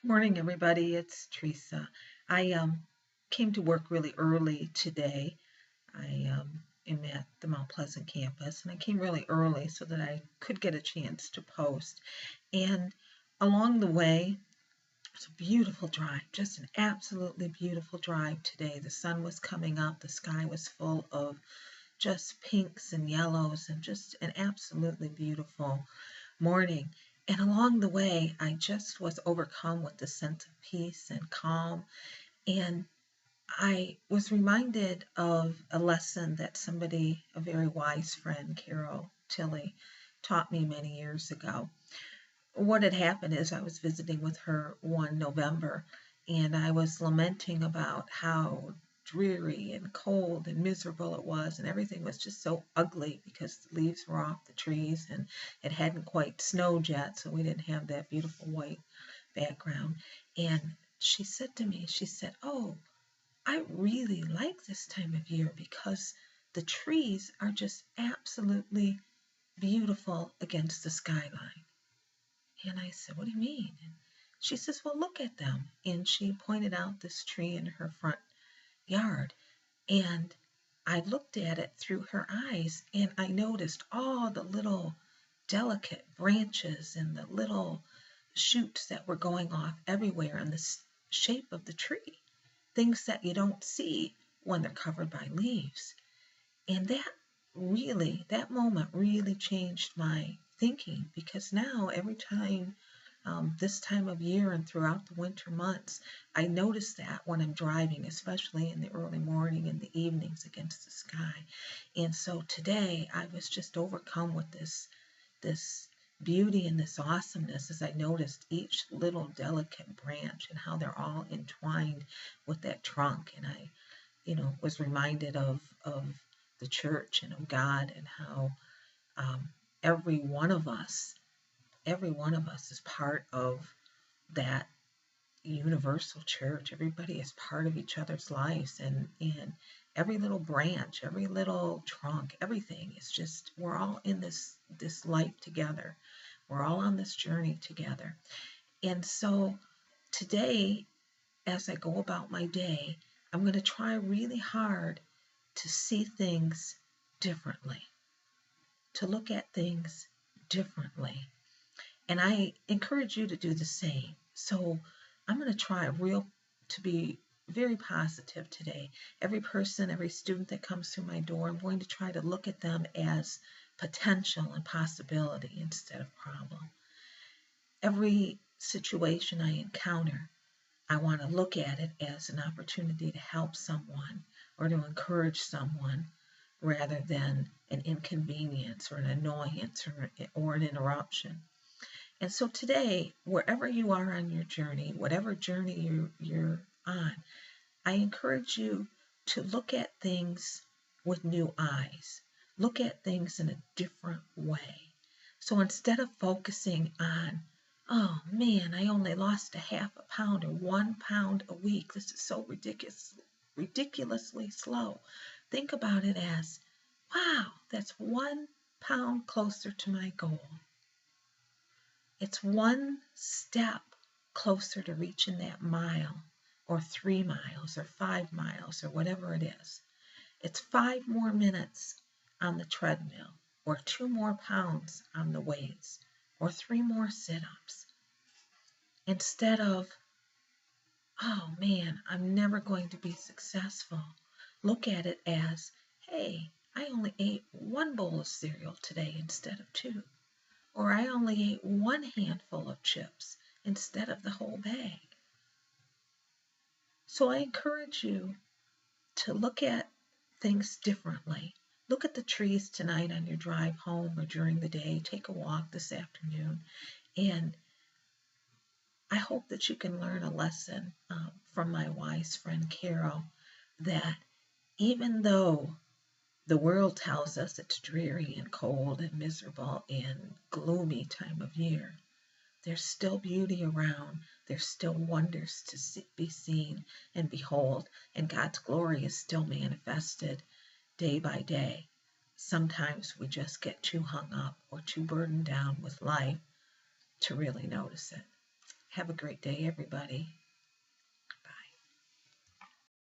Morning, everybody. It's Theresa. I came to work really early today. I am at the Mount Pleasant campus, and I came really early so that I could get a chance to post. And along the way, it's a beautiful drive, just an absolutely beautiful drive today. The sun was coming up, the sky was full of just pinks and yellows, and just an absolutely beautiful morning. And along the way, I just was overcome with the sense of peace and calm. And I was reminded of a lesson that somebody, a very wise friend, Carol Tilley, taught me many years ago. What had happened is I was visiting with her one November, and I was lamenting about how dreary and cold and miserable it was, and everything was just so ugly because the leaves were off the trees and it hadn't quite snowed yet, so we didn't have that beautiful white background. And she said to me, she said, "Oh, I really like this time of year because the trees are just absolutely beautiful against the skyline." And I said, "What do you mean?" And she says, "Well, look at them." And she pointed out this tree in her front yard. And I looked at it through her eyes, and I noticed all the little delicate branches and the little shoots that were going off everywhere in the shape of the tree, things that you don't see when they're covered by leaves. And that moment really changed my thinking, because now every time this time of year and throughout the winter months, I notice that when I'm driving, especially in the early morning and the evenings against the sky. And so today I was just overcome with this beauty and this awesomeness as I noticed each little delicate branch and how they're all entwined with that trunk. And I, was reminded of the church and of God, and how um, every one of us, every one of us is part of that universal church. Everybody is part of each other's lives, and every little branch, every little trunk, everything is just, we're all in this life together. We're all on this journey together. And so today, as I go about my day, I'm going to try really hard to see things differently, to look at things differently. And I encourage you to do the same. So I'm going to try to be very positive today. Every person, every student that comes through my door, I'm going to try to look at them as potential and possibility instead of problem. Every situation I encounter, I want to look at it as an opportunity to help someone or to encourage someone, rather than an inconvenience or an annoyance or an interruption. And so today, wherever you are on your journey, whatever journey you're on, I encourage you to look at things with new eyes. Look at things in a different way. So instead of focusing on, "Oh man, I only lost a half a pound or 1 pound a week. This is so ridiculously slow." Think about it as, "Wow, that's 1 pound closer to my goal. It's one step closer to reaching that mile, or 3 miles, or 5 miles, or whatever it is. It's 5 more minutes on the treadmill, or 2 more pounds on the weights, or 3 more sit-ups." Instead of, "Oh man, I'm never going to be successful," look at it as, "Hey, I only ate one bowl of cereal today instead of two. Or I only ate one handful of chips instead of the whole bag." So I encourage you to look at things differently. Look at the trees tonight on your drive home or during the day. Take a walk this afternoon. And I hope that you can learn a lesson from my wise friend Carol, that even though the world tells us it's dreary and cold and miserable and gloomy time of year, there's still beauty around. There's still wonders to be seen and behold, and God's glory is still manifested day by day. Sometimes we just get too hung up or too burdened down with life to really notice it. Have a great day, everybody.